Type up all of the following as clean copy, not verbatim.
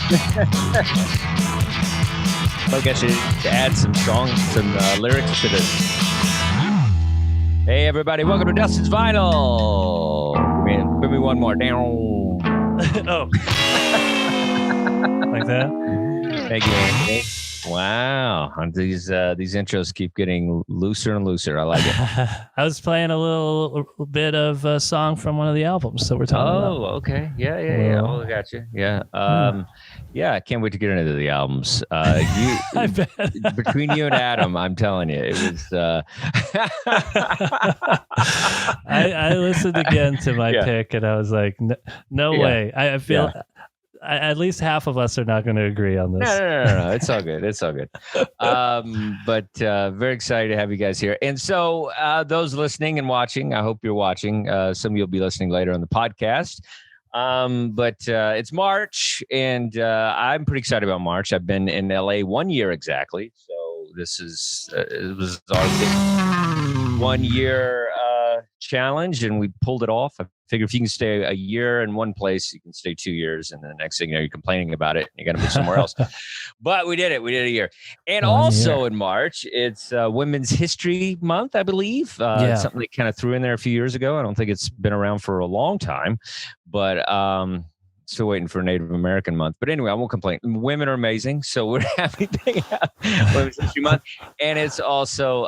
I guess you add some songs, some lyrics to this. Hey, everybody, welcome to Dustin's Vinyl. Give me one more. Down. Oh. Like that? Thank you, Anthony. Wow. These intros keep getting looser and looser. I like it. I was playing a little bit of a song from one of the albums that we're talking about. Oh, okay. Yeah. Oh, I got you. Yeah. Yeah, I can't wait to get into the albums. I bet. Between you and Adam, I'm telling you, it was... I listened again to my pick, and I was like, no way. I feel... at least half of us are not going to agree on this. No. It's all good. It's all good. But very excited to have you guys here. And so those listening and watching, I hope you're watching. Some of you will be listening later on the podcast. But it's March, and I'm pretty excited about March. I've been in LA 1 year exactly. So this is it was our 1 year challenge, and we pulled it off. I figure if you can stay a year in one place, you can stay 2 years, and then the next thing you know, you're complaining about it, and you got to move somewhere else. But we did it. We did a year. And also in March, it's Women's History Month, I believe. Something they kind of threw in there a few years ago. I don't think it's been around for a long time, but still waiting for Native American Month. But anyway, I won't complain. Women are amazing, so we're happy to have Women's History Month. And it's also,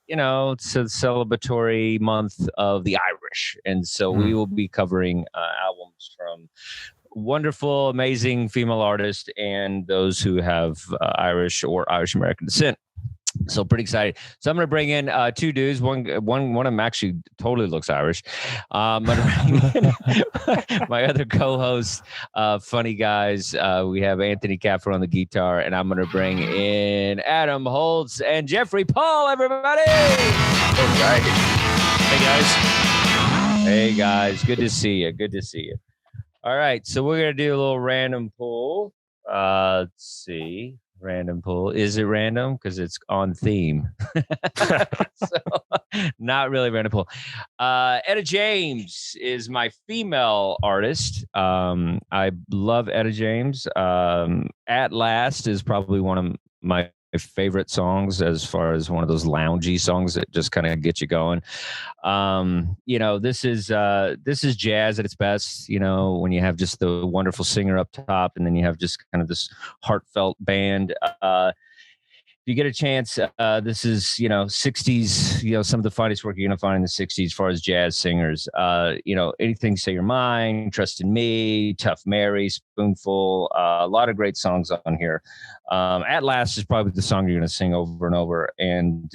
it's a celebratory month of the Irish. And so we will be covering albums from wonderful, amazing female artists and those who have Irish or Irish American descent. So pretty excited. So I'm going to bring in two dudes. One of them actually totally looks Irish. I'm going to bring in my other co-hosts, funny guys. We have Anthony Kapfer on the guitar, and I'm going to bring in Adam Holtz and Jeffrey Paul, everybody. All right. Hey, guys. Good to see you. All right. So we're going to do a little random poll. Let's see. Random pool. Is it random? Because it's on theme. So, not really random pool. Etta James is my female artist. I love Etta James. At Last is probably one of my favorite songs as far as one of those loungy songs that just kind of get you going. This is jazz at its best, when you have just the wonderful singer up top and then you have just kind of this heartfelt band. If you get a chance, this is, 60s, some of the finest work you're going to find in the 60s as far as jazz singers. Anything Say Your Mind, Trust in Me, Tough Mary, Spoonful, a lot of great songs on here. At Last is probably the song you're going to sing over and over. And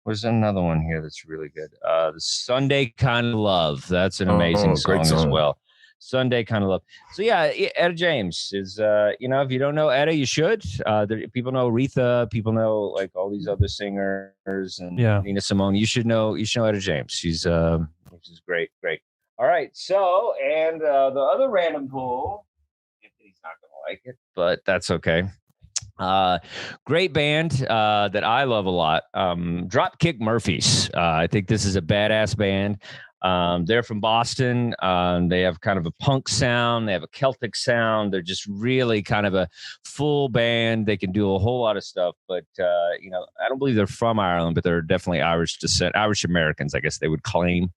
there's another one here that's really good. The Sunday Kind of Love. That's an amazing song as well. Sunday Kind of Love. So Etta James is, if you don't know Etta, you should. People know Aretha. People know like all these other singers and Nina Simone. You should know Etta James. She's great. All right. So, and the other random pool, Anthony's not going to like it, but that's okay. Great band that I love a lot. Dropkick Murphys. I think this is a badass band. They're from Boston. They have kind of a punk sound. They have a Celtic sound. They're just really kind of a full band. They can do a whole lot of stuff, but, I don't believe they're from Ireland, but they're definitely Irish descent, Irish Americans, I guess they would claim.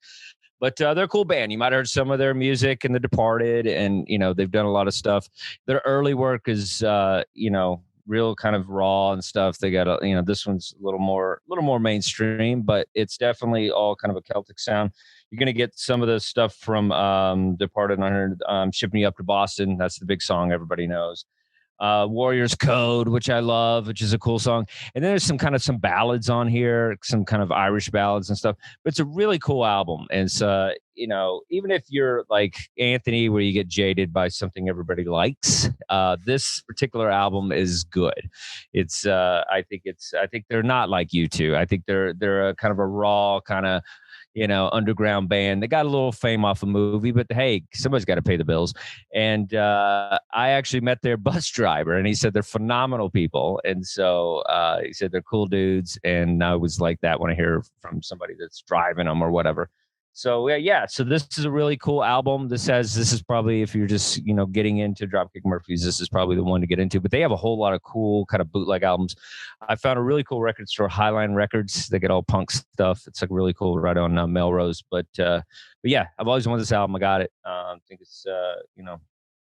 But they're a cool band. You might have heard some of their music in The Departed, and, they've done a lot of stuff. Their early work is, real kind of raw and stuff. They got this one's a little more mainstream, but it's definitely all kind of a Celtic sound. You're going to get some of the stuff from Departed on here, Shipping You Up to Boston. That's the big song everybody knows. Warrior's Code, which I love, which is a cool song. And then there's some ballads on here, some kind of Irish ballads and stuff. But it's a really cool album. And so, even if you're like Anthony, where you get jaded by something everybody likes, this particular album is good. It's I think they're not like you two. I think they're a kind of a raw kind of underground band. They got a little fame off a movie, but hey, somebody's got to pay the bills. And I actually met their bus driver, and he said they're phenomenal people. And so he said they're cool dudes. And I was like that when I hear from somebody that's driving them or whatever. So yeah, so this is a really cool album. This is probably, if you're just getting into Dropkick Murphys, this is probably the one to get into. But they have a whole lot of cool kind of bootleg albums. I found a really cool record store, Highline Records. They get all punk stuff. It's like really cool, right on Melrose. But yeah, I've always wanted this album. I got it. I think it's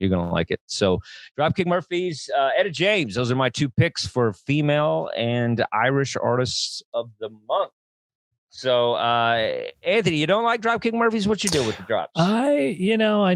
you're gonna like it. So Dropkick Murphys, Etta James. Those are my 2 picks for female and Irish artists of the month. So, Anthony, you don't like Dropkick Murphys? What you do with the drops? I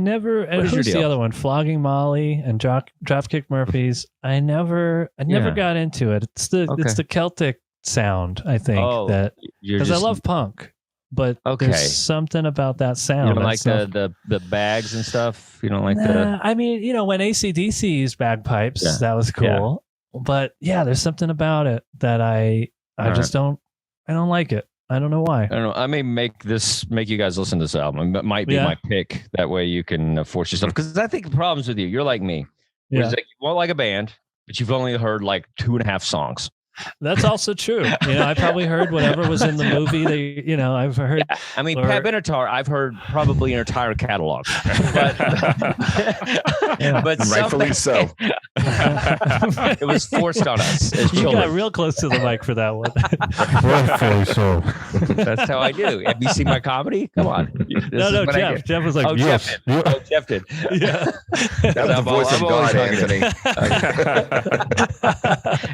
never. Who's the other one? Flogging Molly and Dropkick Murphys. I never got into it. It's the Celtic sound. I think that because I love punk, but there's something about that sound. You don't like the bags and stuff. You don't like I mean, when AC/DC used bagpipes, that was cool. Yeah. But yeah, there's something about it that I just don't. I don't like it. I don't know why. I don't know. I may make you guys listen to this album. It might be my pick. That way you can force yourself. Because I think the problem's with you. You're like me. Yeah. Like, you won't like a band, but you've only heard like 2.5 songs. That's also true. I probably heard whatever was in the movie. I've heard. Yeah. I mean, Pat Benatar, I've heard probably an entire catalog, but rightfully so. It was forced on us as children. You got real close to the mic for that one. Rightfully so. That's how I do. Have you seen my comedy? Come on. No, Jeff. Jeff was like, yes. Jeff did. Yeah. That was the voice of God, Anthony.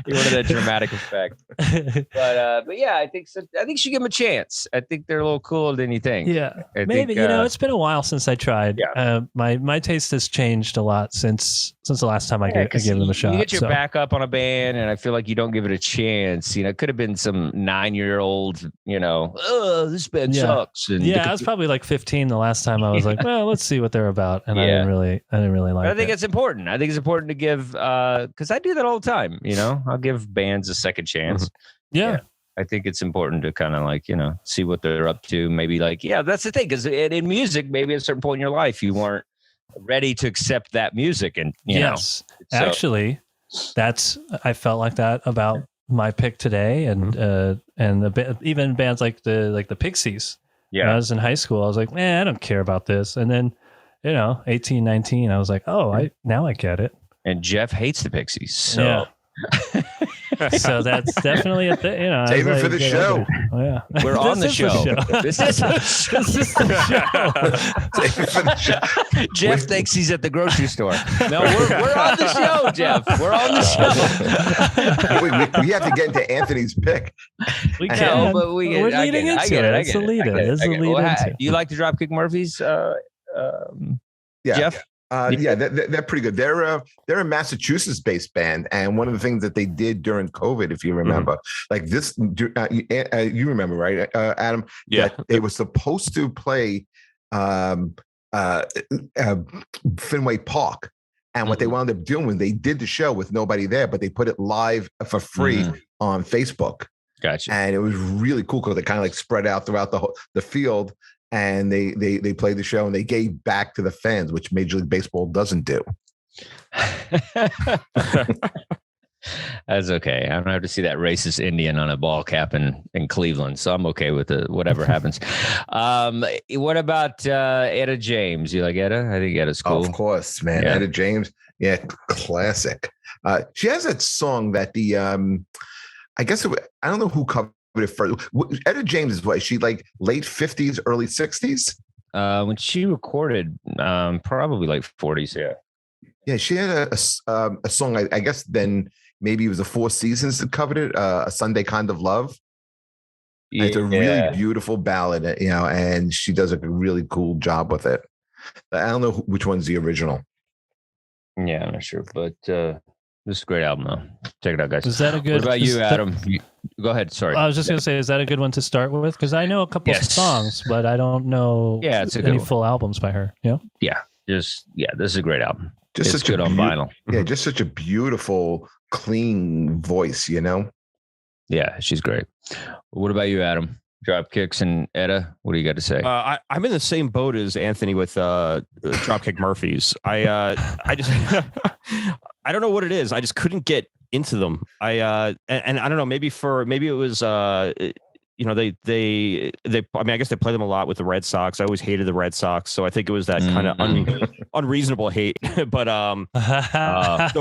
You wanted that dramatic effect. But yeah, I think so. I think you should give them a chance. I think they're a little cooler than you think. Yeah, maybe. It's been a while since I tried. Yeah. My taste has changed a lot since the last time I gave them a shot. You get your back up on a band, and I feel like you don't give it a chance. It could have been some 9-year-old. Oh, this band sucks. And I was probably like 15 the last time I was like, well, let's see what they're about, and I didn't really like. But I think it's important. I think it's important to give because I do that all the time. I'll give bands a second chance. Mm-hmm. Yeah. I think it's important to kind of like, see what they're up to. Maybe like, that's the thing. Because in music, maybe at a certain point in your life, you weren't ready to accept that music. And, actually, I felt like that about my pick today. And, even bands like the Pixies. Yeah. When I was in high school, I was like, man, I don't care about this. And then, 18, 19, I was like, now I get it. And Jeff hates the Pixies. So. Yeah. So that's definitely a thing. Save it for the show. Oh, yeah. We're on the show. This is the show. Save it for the show. Jeff thinks he's at the grocery store. No, we're on the show, Jeff. We're on the show. We have to get into Anthony's pick. We can, but we're leading into it. It's the lead in. It's the lead into. Do you like the Dropkick Murphys, Jeff? They're pretty good. They're a Massachusetts-based band, and one of the things that they did during COVID, if you remember, like this, you remember, right, Adam? Yeah. That they were supposed to play Fenway Park, and what they wound up doing was they did the show with nobody there, but they put it live for free on Facebook. Gotcha. And it was really cool because they kind of like spread out throughout the field. And they played the show and they gave back to the fans, which Major League Baseball doesn't do. That's okay. I don't have to see that racist Indian on a ball cap in Cleveland, so I'm okay with it. Whatever happens. What about Etta James? You like Etta? I think Etta's cool. Of course, man. Yeah. Etta James, classic. She has that song that I don't know who covered it first. Etta James is what? She like late 50s, early 60s? When she recorded, probably like 40s, yeah. Yeah, she had a song, I guess then maybe it was the Four Seasons that covered it, A Sunday Kind of Love. Yeah. It's a really beautiful ballad, and she does a really cool job with it. I don't know which one's the original. Yeah, I'm not sure, but this is a great album, though. Check it out, guys. Is that a good? What about you, Adam? Go ahead. Sorry. I was just going to say, is that a good one to start with? Because I know a couple of songs, but I don't know any full albums by her. Yeah. Yeah. This is a great album. Just it's such good on vinyl. Yeah, just such a beautiful, clean voice, Yeah, she's great. What about you, Adam? Dropkicks and Etta, what do you got to say? I'm in the same boat as Anthony with Dropkick Murphys. I just I don't know what it is. I just couldn't get into them. And I don't know. Maybe it was they I mean, I guess they play them a lot with the Red Sox. I always hated the Red Sox, so I think it was that kind of unreasonable hate. But so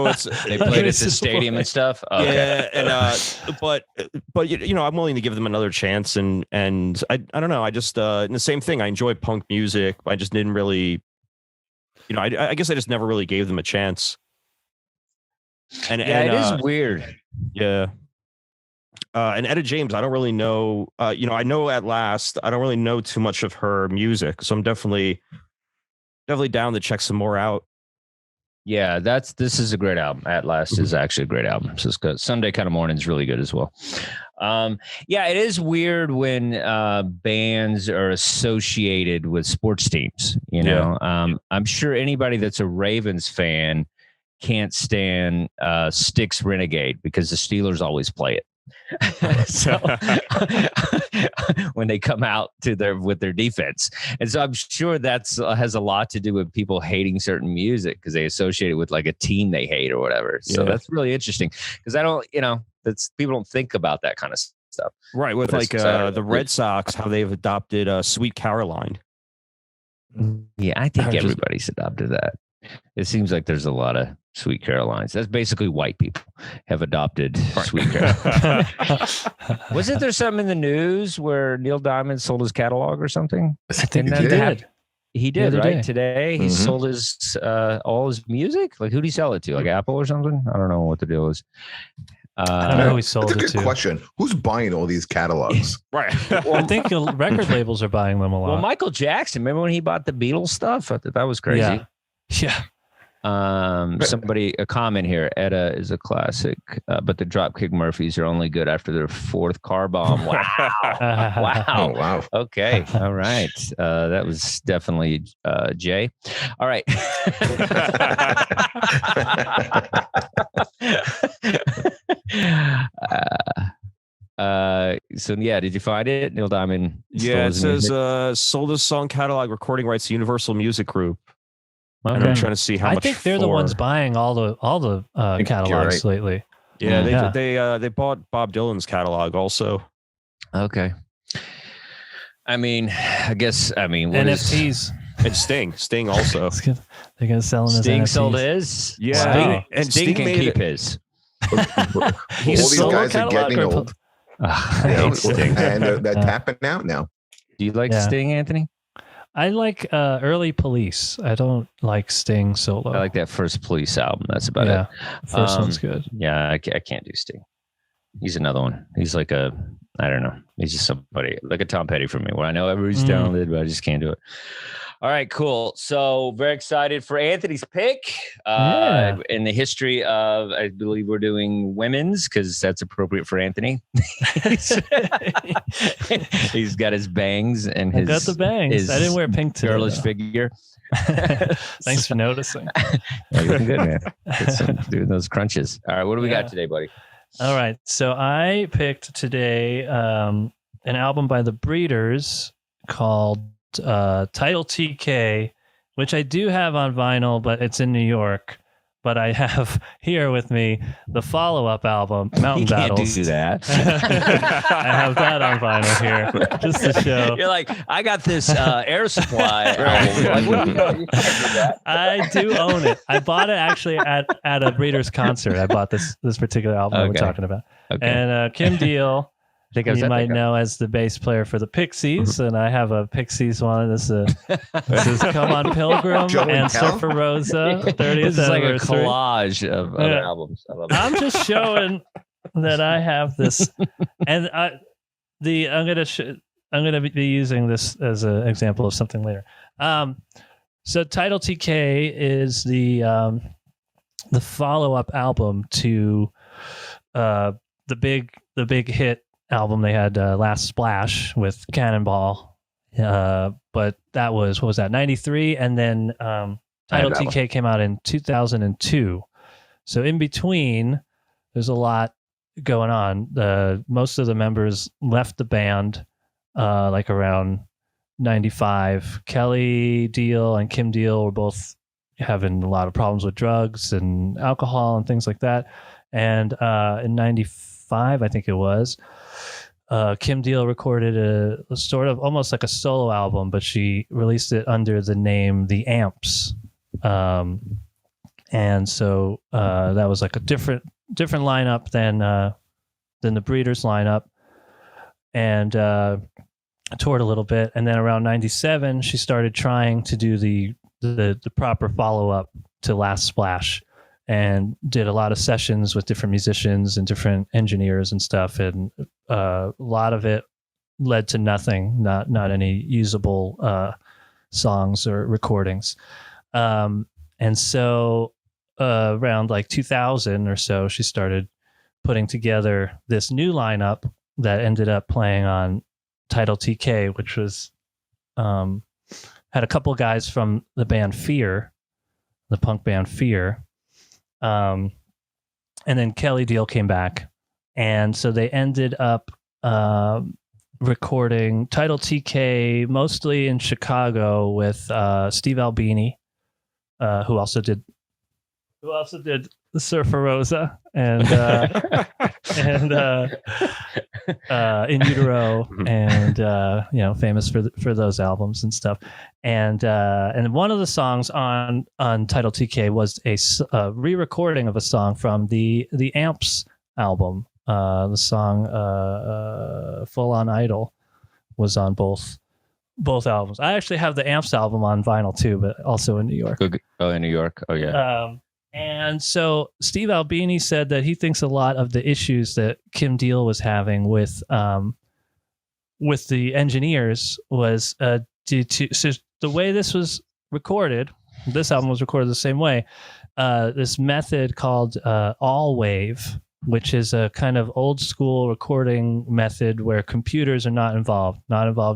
it's they played at the stadium and stuff. Okay. Yeah, and but I'm willing to give them another chance, and I don't know, I just and the same thing. I enjoy punk music. I just didn't really, I guess I just never really gave them a chance. And it is weird. Yeah. And Etta James, I don't really know. I know At Last. I don't really know too much of her music, so I'm definitely down to check some more out. Yeah, this is a great album. At Last is actually a great album. So it's good. Sunday Kind of Morning is really good as well. Yeah, it is weird when bands are associated with sports teams. I'm sure anybody that's a Ravens fan can't stand Styx Renegade because the Steelers always play it. So when they come out with their defense, and so I'm sure that's has a lot to do with people hating certain music because they associate it with like a team they hate or whatever. So that's really interesting because that's people don't think about that kind of stuff, right? With like the Red Sox, how they've adopted Sweet Caroline. Yeah, I think everybody's adopted that. It seems like there's a lot of Sweet Carolines. That's basically white people have adopted Sweet Caroline. Wasn't there something in the news where Neil Diamond sold his catalog or something? I think he did. He did, right? Today he sold his all his music. Like, who'd he sell it to? Like Apple or something? I don't know what the deal is. I don't know who he sold it to. That's a good question. Who's buying all these catalogs? Right. Well, I think record labels are buying them a lot. Well, Michael Jackson. Remember when he bought the Beatles stuff? I thought that was crazy. Yeah. A comment here. Etta is a classic, but the Dropkick Murphys are only good after their fourth car bomb. Wow. Wow. Oh, wow. Okay. All right. That was definitely Jay. All right. So yeah, did you find it? Neil Diamond. Yeah, it says sold his song catalog, recording rights to Universal Music Group. Okay. And I'm trying to see how much. I think they're the ones buying all the catalogs lately. Yeah, they bought Bob Dylan's catalog also. Okay. I mean, NFTs and Sting also. They're gonna sell them as Sting NFTs. sold his. Yeah, wow. And Sting can keep his. All these guys are getting old. I hate Sting. And they're tapping out now. Do you like Sting, Anthony? I like early Police. I don't like Sting solo. I like that first Police album. That's about it. First one's good. Yeah, I can't do Sting. He's another one. He's like I don't know. He's just somebody like a Tom Petty for me, where I know everybody's talented, but I just can't do it. All right, cool. So very excited for Anthony's pick in the history of, I believe we're doing women's because that's appropriate for Anthony. He's got his bangs and I got the bangs. I didn't wear pink today. Girlish figure. Thanks for noticing. Yeah, you're looking good, man. Doing those crunches. All right, what do we got today, buddy? All right, so I picked today an album by the Breeders called Title TK, which I do have on vinyl, but it's in New York. But I have here with me the follow-up album, Mountain Battles. You can't do that. I have that on vinyl here, just to show. You're like, I got this Air Supply album. Like, what do you know? You can't do that. I do own it. I bought it actually at a Breeders concert. I bought this particular album we're talking about. Okay. And Kim Deal, you might know as the bass player for the Pixies, and I have a Pixies one. This is Come On Pilgrim and Surfer Rosa 30th This is like a anniversary. collage of other albums. I love it. I'm just showing that I have this, and I'm gonna be using this as an example of something later. So Title TK is the follow-up album to the big hit album they had, Last Splash with Cannonball, but that was, what was that, 93, and then Title TK came out in 2002. So in between, there's a lot going on. Most of the members left the band like around 95. Kelly Deal and Kim Deal were both having a lot of problems with drugs and alcohol and things like that. And in 95, I think it was, Kim Deal recorded a sort of almost like a solo album, but she released it under the name The Amps. And so that was like a different lineup than the Breeders lineup, and toured a little bit. And then around 97, she started trying to do the proper follow-up to Last Splash, and did a lot of sessions with different musicians and different engineers and stuff. And a lot of it led to nothing, not any usable songs or recordings. And so around like 2000 or so, she started putting together this new lineup that ended up playing on Title TK, which was had a couple guys from the band Fear, the punk band Fear. And then Kelly Deal came back, and so they ended up recording Title TK mostly in Chicago with Steve Albini, who also did the Surfer Rosa and In Utero, and famous for those albums and stuff. And one of the songs on Title TK was a re-recording of a song from the Amps album. The song Full On Idol was on both albums. I actually have the Amps album on vinyl too, but also in New York. Oh, in New York. Oh yeah. And so Steve Albini said that he thinks a lot of the issues that Kim Deal was having with the engineers was due to, so the way this was recorded. This album was recorded the same way. This method called all wave, which is a kind of old school recording method where computers are not involved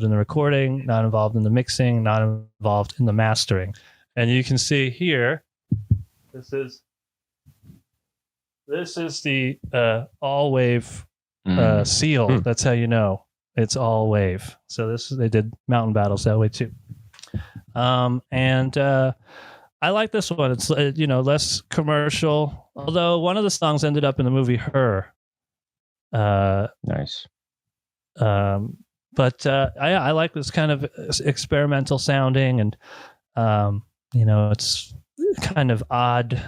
in the recording, not involved in the mixing, not involved in the mastering. And you can see here, this is the all wave seal. That's how you know it's all wave. So they did Mountain Battles that way too. And I like this one. It's less commercial, although one of the songs ended up in the movie Her. Nice. But I like this kind of experimental sounding, and it's kind of odd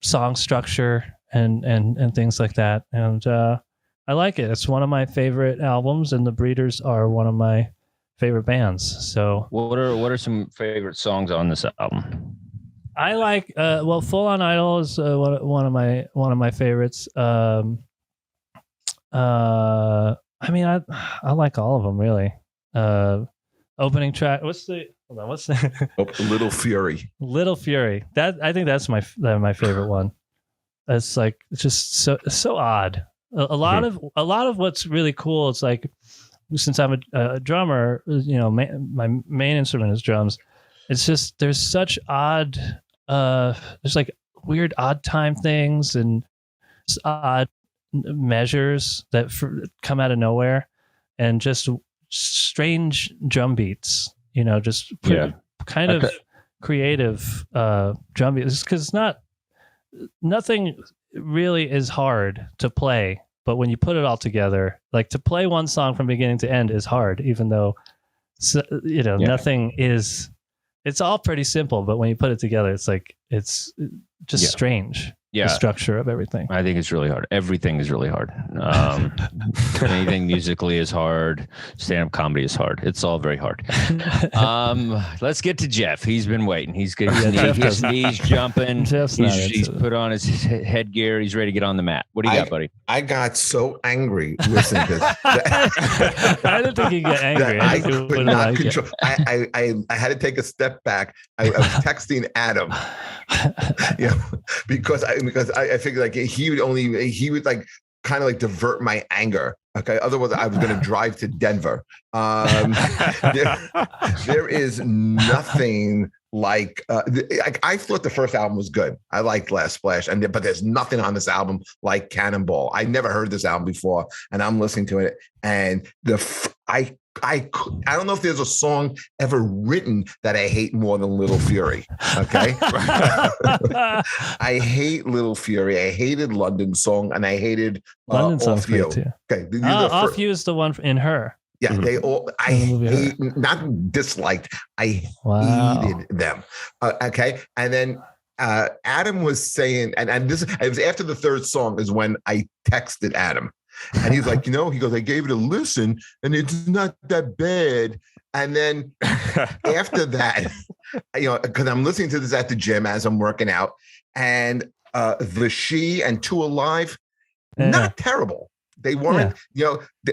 song structure and things like that. And I like it. It's one of my favorite albums, and the Breeders are one of my favorite bands. So what are some favorite songs on this album? I like Full On Idol is one of my favorites. I like all of them really. Opening track, what's the Little Fury. Little Fury. That, I think that's my favorite one. It's like, it's just so odd. A lot of what's really cool, it's like, since I'm a drummer, my main instrument is drums. It's just, there's such odd, there's like weird odd time things and odd measures that come out of nowhere, and just strange drum beats, kind of creative drum beats. Because nothing really is hard to play, but when you put it all together, like to play one song from beginning to end is hard, even though nothing is. It's all pretty simple, but when you put it together, it's like it's just strange. Yeah, the structure of everything. I think it's really hard. Everything is really hard. Anything musically is hard. Stand-up comedy is hard. It's all very hard. Let's get to Jeff. He's been waiting. He's good. His knees jumping. He's put on his headgear. He's ready to get on the mat. What do you got, buddy? I got so angry listening to this. I didn't think you'd get angry. I could not control. I had to take a step back. I was texting Adam. Because I figured like he would like kind of like divert my anger. Okay, otherwise I was going to drive to Denver. There is nothing like I thought the first album was good. I liked Last Splash, but there's nothing on this album like Cannonball. I never heard this album before, and I'm listening to it, and I don't know if there's a song ever written that I hate more than Little Fury. Okay. I hate Little Fury. I hated London Song, and I hated London Song's Off You. Too. Okay. Off You is the one in Her. Yeah, they all, I hate, not disliked, I hated them. Okay. And then Adam was saying, and this, it was after the third song is when I texted Adam. And he's like, he goes, I gave it a listen and it's not that bad. And then after that, because I'm listening to this at the gym as I'm working out, and the She and Two Alive, not terrible. They weren't,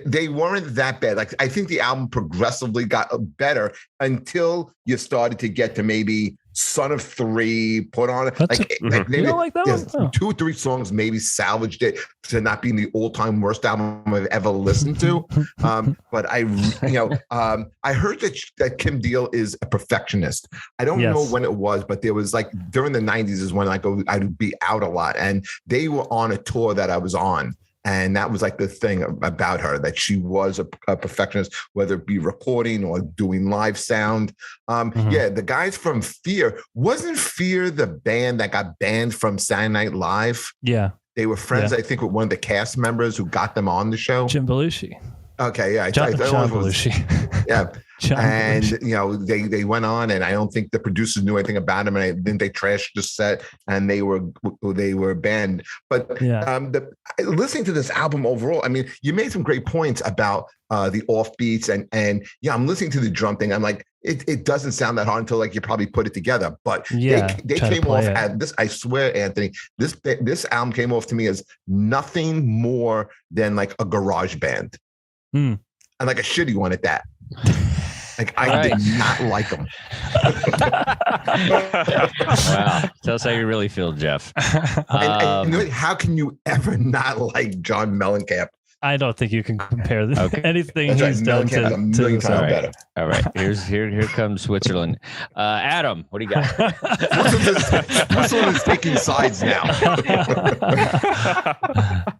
they weren't that bad. Like, I think the album progressively got better until you started to get to maybe Son of Three, Put On It. Maybe you don't like that one? Oh. 2 or 3 songs maybe salvaged it to not being the all-time worst album I've ever listened to. But I heard that Kim Deal is a perfectionist. I don't know when it was, but there was like during the 90s is when I'd be out a lot, and they were on a tour that I was on. And that was like the thing about her, that she was a perfectionist, whether it be recording or doing live sound. Yeah, the guys from Fear, wasn't Fear the band that got banned from Saturday Night Live? Yeah. They were friends, I think, with one of the cast members who got them on the show. Jim Belushi. Okay, yeah. John Belushi. Yeah. And they went on, and I don't think the producers knew anything about him, and then they trashed the set, and they were banned. But listening to this album overall, I mean, you made some great points about the offbeats, and I'm listening to the drum thing. I'm like, it doesn't sound that hard until like you probably put it together. But they came off at this. I swear, Anthony, this album came off to me as nothing more than like a garage band, and like a shitty one at that. Like, I did not like them. Wow. Tell us how you really feel, Jeff. And how can you ever not like John Mellencamp? I don't think you can compare anything he's done to times better. All right. Here comes Switzerland. Adam, what do you got? Switzerland is taking sides now.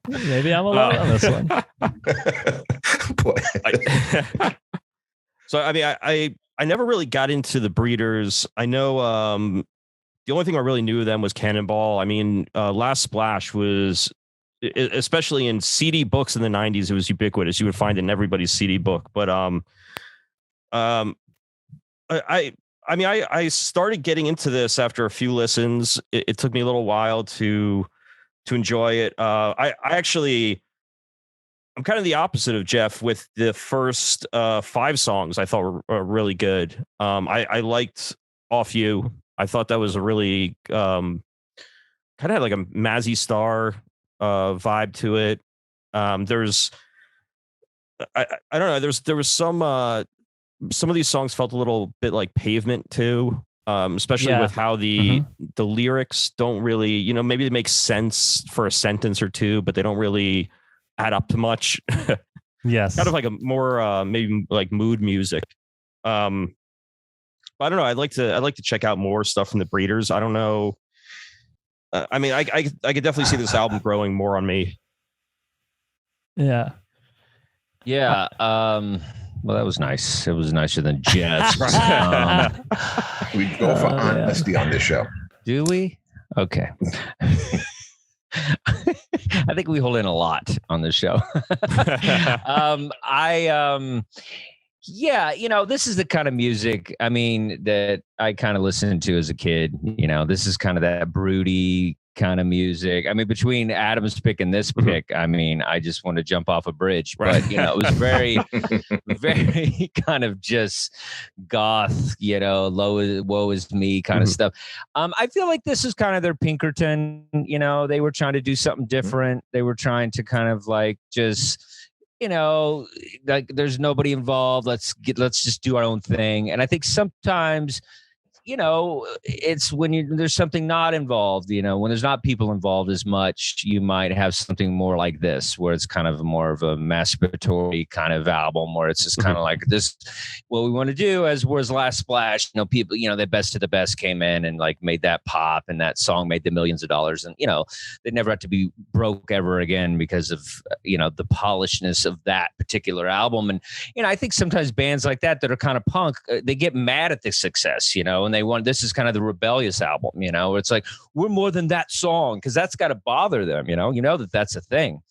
Maybe I'm alone on this one. So, I mean, I never really got into the Breeders. I know the only thing I really knew of them was Cannonball. I mean, Last Splash was, especially in CD books in the 90s, it was ubiquitous. You would find it in everybody's CD book. But I started getting into this after a few listens. It took me a little while to enjoy it. I'm kind of the opposite of Jeff with the first 5 songs. I thought were really good. I liked Off You. I thought that was a really kind of had like a Mazzy Star vibe to it. There's I don't know. There was some of these songs felt a little bit like Pavement too. Especially with how the lyrics don't really, maybe they make sense for a sentence or two, but they don't really add up to much. Yes. Kind of like a more maybe like mood music. But I don't know. I'd like to check out more stuff from the Breeders. I don't know. I mean, I could definitely see this album growing more on me. Yeah. Yeah. Well, that was nice. It was nicer than Jets. We go for honesty on this show. Do we? Okay. I think we hold in a lot on this show. This is the kind of music, I mean, that I kind of listened to as a kid. This is kind of that broody kind of music. I mean, between Adam's pick and this pick, I mean, I just want to jump off a bridge. But, it was very, very kind of just goth, woe is me kind of stuff. I feel like this is kind of their Pinkerton. They were trying to do something different. They were trying to kind of like just, like there's nobody involved. Let's just do our own thing. And I think sometimes it's when there's something not involved, when there's not people involved as much, you might have something more like this, where it's kind of more of a masturbatory kind of album, where it's just kind of like this, what we want to do, as whereas Last Splash, people, the best of the best came in and like made that pop, and that song made them millions of dollars, and they never have to be broke ever again because of the polishedness of that particular album. And I think sometimes bands like that are kind of punk, they get mad at the success, and they want, this is kind of the rebellious album, where it's like, we're more than that song, because that's got to bother them, that's a thing.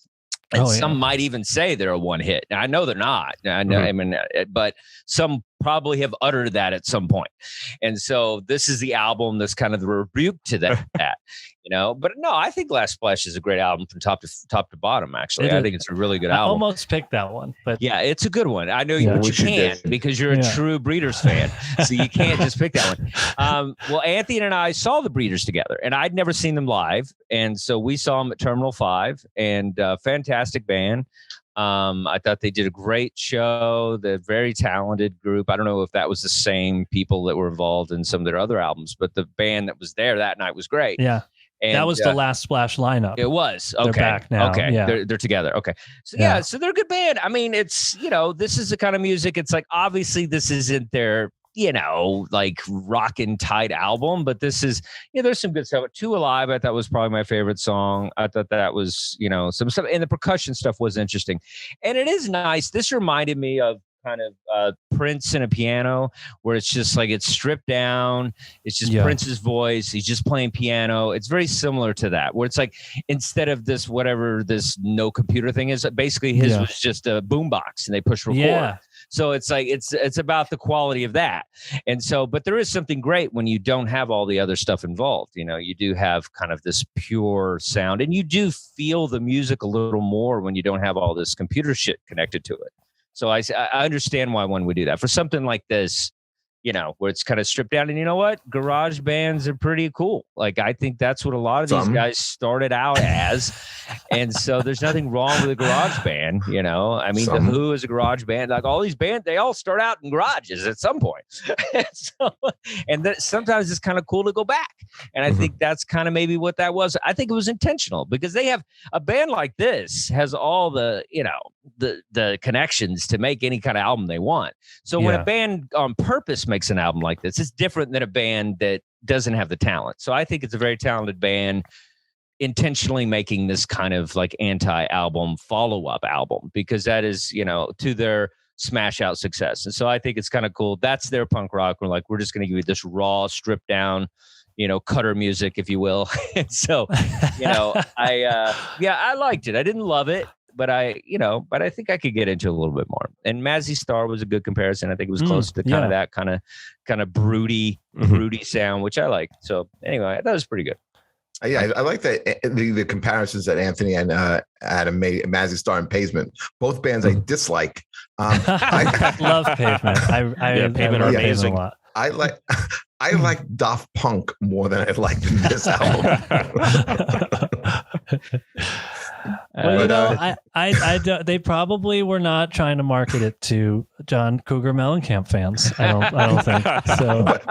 And some might even say they're a one hit. Now, I know they're not. I know, I mean, but some probably have uttered that at some point. And so this is the album that's kind of the rebuke to that. But no, I think Last Splash is a great album from top to bottom. Actually, I think it's a really good album. I almost picked that one, but yeah, it's a good one. I know but you can't, because you're a true Breeders fan, so you can't just pick that one. Well, Anthony and I saw the Breeders together, and I'd never seen them live, and so we saw them at Terminal 5, and fantastic band. I thought they did a great show. They're a very talented group. I don't know if that was the same people that were involved in some of their other albums, but the band that was there that night was great. Yeah. And that was the Last Splash lineup. It was. Okay. They're back now. Okay. Yeah. They're together. Okay. So so they're a good band. I mean, it's, this is the kind of music. It's like, obviously this isn't their, like rockin' tight album, but this is, there's some good stuff. Two Alive, I thought was probably my favorite song. I thought that was, some stuff, and the percussion stuff was interesting. And it is nice. This reminded me of kind of Prince and a piano, where it's just like, it's stripped down. It's just Prince's voice. He's just playing piano. It's very similar to that, where it's like, instead of this, whatever this no computer thing is, basically his was just a boombox and they push record. Yeah. So it's like, it's about the quality of that. And so, but there is something great when you don't have all the other stuff involved. You do have kind of this pure sound, and you do feel the music a little more when you don't have all this computer shit connected to it. So I understand why one would do that for something like this, where it's kind of stripped down. And you know what? Garage bands are pretty cool. Like, I think that's what a lot of these guys started out as. And so there's nothing wrong with a garage band, I mean, The Who is a garage band. Like, all these bands, they all start out in garages at some point. And sometimes it's kind of cool to go back. And I think that's kind of maybe what that was. I think it was intentional, because they have a band like this has all the, the connections to make any kind of album they want. So when a band on purpose makes an album like this, it's different than a band that doesn't have the talent. So I think it's a very talented band intentionally making this kind of like anti-album follow-up album, because that is, to their smash out success. And so I think it's kind of cool. That's their punk rock. We're like, we're just going to give you this raw, stripped down, cutter music, if you will. And so, I liked it. I didn't love it, but I think I could get into it a little bit more. And Mazzy Star was a good comparison. I think it was close to kind of that kind of broody sound, which I like. So anyway, I thought it was pretty good. Yeah, I like that the comparisons that Anthony and Adam made, Mazzy Star and Pavement, both bands I dislike. I love Pavement. Pavement are amazing. A lot. I like Daft Punk more than I like this album. But, they probably were not trying to market it to John Cougar Mellencamp fans. I don't think so. But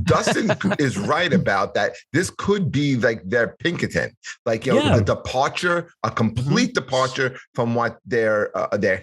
Dustin is right about that. This could be like their Pinkerton, like a departure, a complete departure from what their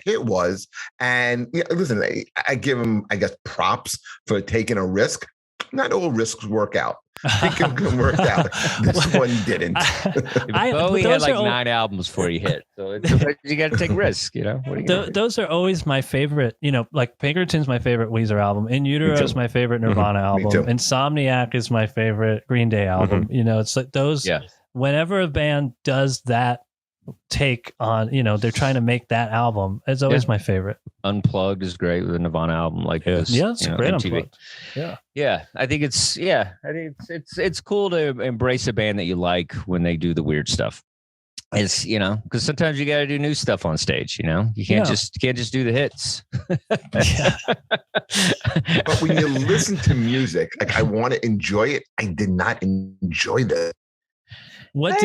hit was. And listen, I give them, I guess, props for taking a risk. Not all risks work out. It can work out. This one didn't. Bowie had like 9 albums before he hit, so you got to take risks. Those are always my favorite. Like Pinkerton's my favorite Weezer album. In Utero is my favorite Nirvana album. Insomniac is my favorite Green Day album. It's like those. Yeah. Whenever a band does that take on, they're trying to make that album, it's always my favorite. Unplugged is great with a Nirvana album like this. Yeah, it's great. Unplugged. Yeah. I think it's cool to embrace a band that you like when they do the weird stuff. It's because sometimes you got to do new stuff on stage. You can't just do the hits. But when you listen to music, like I want to enjoy it, I did not enjoy this. What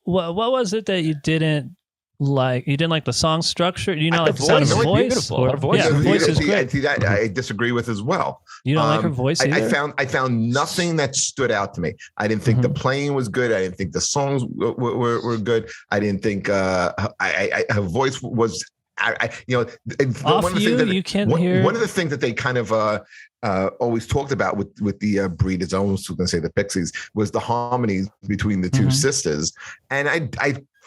was it that you didn't like you didn't like the song structure. You know, like the voice, sound of her voice. Beautiful. Her voice, yeah, her voice is great. I disagree with as well. You don't like her voice either? I found nothing that stood out to me. I didn't think the playing was good. I didn't think the songs were good. I didn't think her voice was. One of the things that they kind of always talked about with the Breeders, I almost was going to say the Pixies, was the harmonies between the two sisters, and I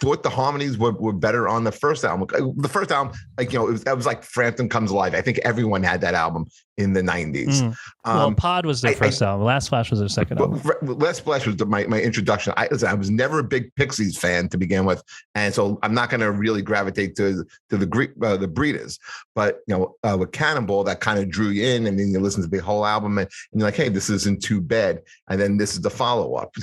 thought the harmonies were better on the first album. The first album, it was like Frampton Comes Alive. I think everyone had that album in the 90s. Well, Pod was their first album. Last Splash was their second album. Last Splash was my introduction. I was never a big Pixies fan to begin with, and so I'm not going to really gravitate to the Breeders. But with Cannonball, that kind of drew you in, and then you listen to the whole album, and you're like, hey, this isn't too bad. And then this is the follow up.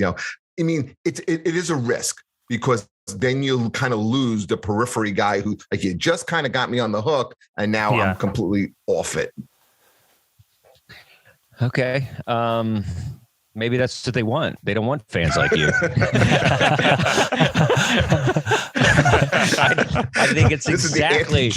I mean, it is a risk, because then you'll kind of lose the periphery guy who, like, you just kind of got me on the hook, and now I'm completely off it. Okay. Maybe that's what they want. They don't want fans like you. I think it's exactly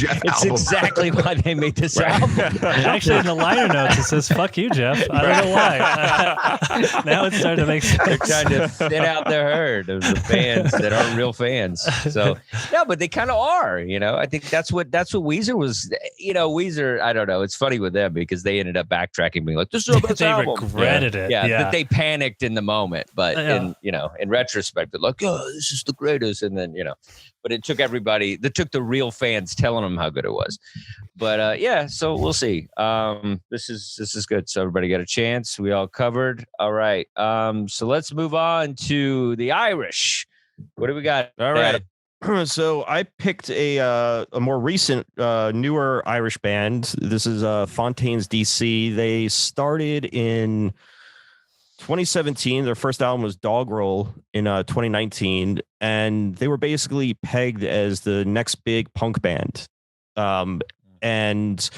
why they made this album. Actually, in the liner notes, it says, fuck you, Jeff. I don't know why. Now it's starting to make sense. They're trying to thin out the herd of the fans that aren't real fans. So, no, but they kind of are, I think that's what Weezer was, Weezer, I don't know. It's funny with them because they ended up backtracking, being like, this is a best album. They regretted it. Yeah, that they panicked in the moment, but in retrospect, they're like, oh, this is the greatest. And then, but it took the real fans telling them how good it was. But so we'll see. This is good. So everybody got a chance. We all covered. All right. So let's move on to the Irish. What do we got? All right. So I picked a more recent, newer Irish band. This is Fontaines D.C. They started in 2017. Their first album was Dog Roll in 2019, and they were basically pegged as the next big punk band. And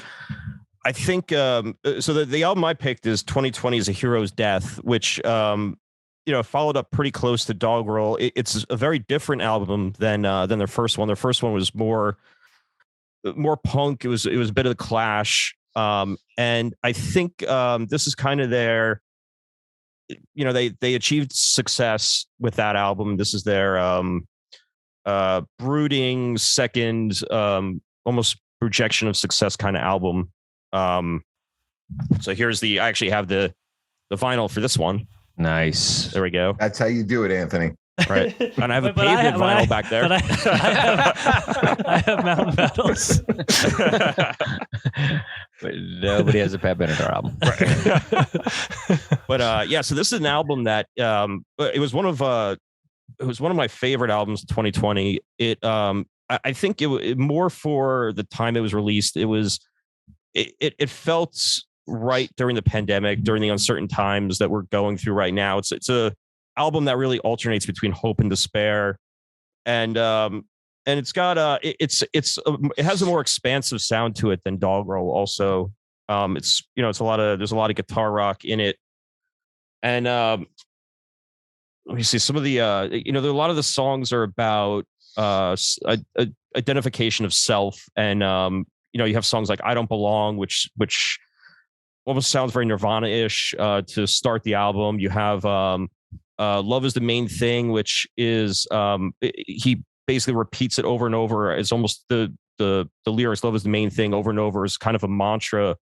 I think so. The album I picked is 2020 is A Hero's Death, which followed up pretty close to Dog Roll. It's a very different album than their first one. Their first one was more punk. It was a bit of the Clash, and I think this is kind of their. They achieved success with that album. This is their brooding second, almost projection of success kind of album. So here's I actually have the vinyl for this one. Nice. There we go. That's how you do it, Anthony. Right. And I have a pavement vinyl back there. But I have Mountain Metals. But nobody has a Pat Benatar album. Right. But so this is an album that it was one of my favorite albums of 2020. I think it more for the time it was released. It felt right during the pandemic, during the uncertain times that we're going through right now. It's a album that really alternates between hope and despair, and it's got it has a more expansive sound to it than Dog Roll. Also, there's a lot of guitar rock in it, and let me see some of the a lot of the songs are about identification of self, and you have songs like I Don't Belong, which almost sounds very Nirvana-ish to start the album. You have Love Is the Main Thing, which is he basically repeats it over and over. It's almost the lyrics, Love Is the Main Thing, over and over is kind of a mantra.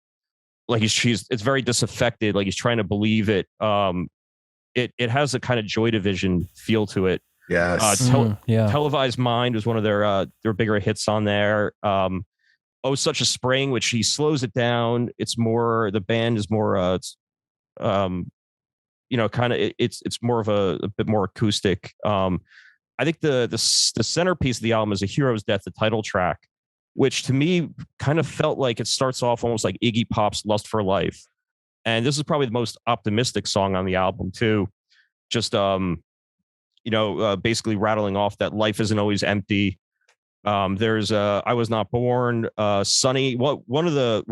Like it's very disaffected, like he's trying to believe it. It has a kind of Joy Division feel to it. Yes. Televised Mind was one of their bigger hits on there. Oh, Such a Spring, which he slows it down. It's more, the band is more kind of it's more of a bit more acoustic. I think the centerpiece of the album is A Hero's Death, the title track, which to me kind of felt like it starts off almost like Iggy Pop's Lust for Life. And this is probably the most optimistic song on the album too. Just basically rattling off that life isn't always empty. There's I Was Not Born, Sunny. One of the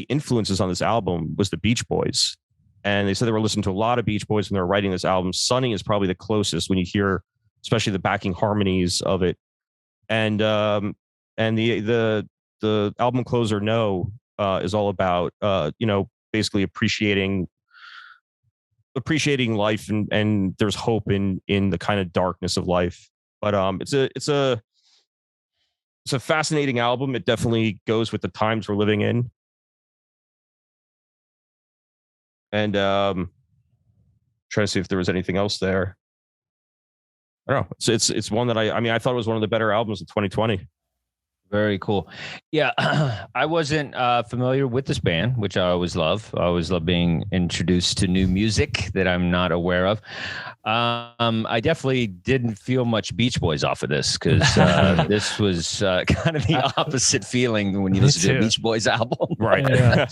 influences on this album was the Beach Boys, and they said they were listening to a lot of Beach Boys when they were writing this album. Sunny is probably the closest when you hear especially the backing harmonies of it. And the album closer, No, is all about basically appreciating life, and there's hope in the kind of darkness of life. But it's a fascinating album. It definitely goes with the times we're living in. And try to see if there was anything else there. I don't know. It's one that I thought it was one of the better albums of 2020. Very cool. Yeah, I wasn't familiar with this band, which I always love. I always love being introduced to new music that I'm not aware of. I definitely didn't feel much Beach Boys off of this, because this was kind of the opposite feeling when you listen to a Beach Boys album. Right. Yeah.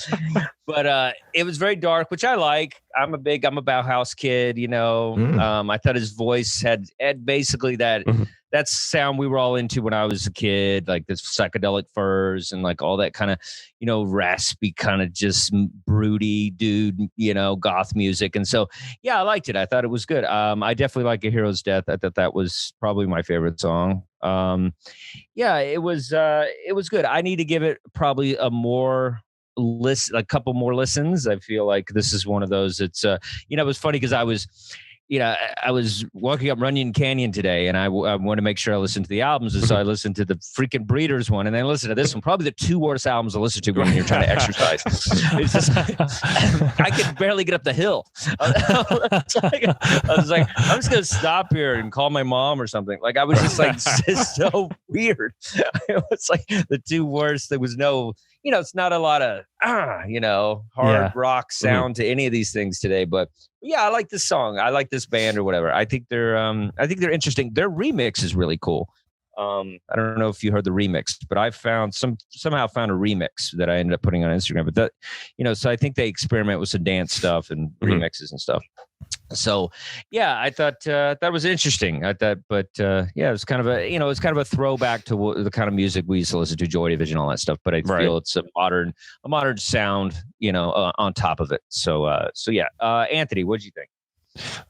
But it was very dark, which I like. I'm a Bauhaus kid, you know. I thought his voice had basically that that sound we were all into when I was a kid, like this psychedelic furs and like all that kind of, you know, raspy kind of just broody dude, you know, goth music. And so, yeah, I liked it. I thought it was good. I definitely like A Hero's Death. I thought that was probably my favorite song. Yeah, it was good. I need to give it probably a couple more listens. I feel like this is one of those. It's it was funny because I was walking up Runyon Canyon today, and I want to make sure I listen to the albums, and so I listened to the freaking Breeders one, and then I listened to this one. Probably the two worst albums to listen to when you're trying to exercise. It's just I could barely get up the hill. I was like, I'm just gonna stop here and call my mom or something. Like I was just like, it's so weird. It was like the two worst. There was no. It's not a lot of hard rock sound to any of these things today, but yeah, I like this song. I like this band or whatever. I think they're interesting. Their remix is really cool. I don't know if you heard the remix, but I somehow found a remix that I ended up putting on Instagram. But that, so I think they experiment with some dance stuff and remixes and stuff. So, yeah, I thought that was interesting. I thought, but yeah, it was kind of a throwback to the kind of music we used to listen to, Joy Division, all that stuff. But I feel it's a modern sound, on top of it. So yeah, Anthony, what did you think?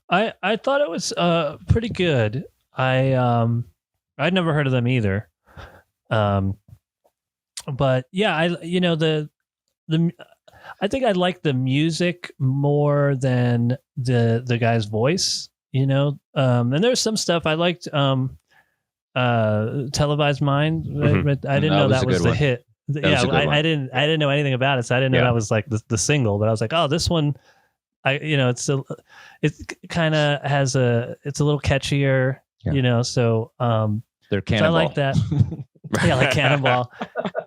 I thought it was pretty good. I'd never heard of them either. But yeah, I think I like the music more than the guy's voice, and there's some stuff I liked. Televised Mind, but I didn't know that was the hit. I didn't know anything about it, so I didn't know that was like the single. But I was like, oh, this one, it kind of has it's a little catchier, So they're Cannonball. So I like that. Yeah, like Cannonball.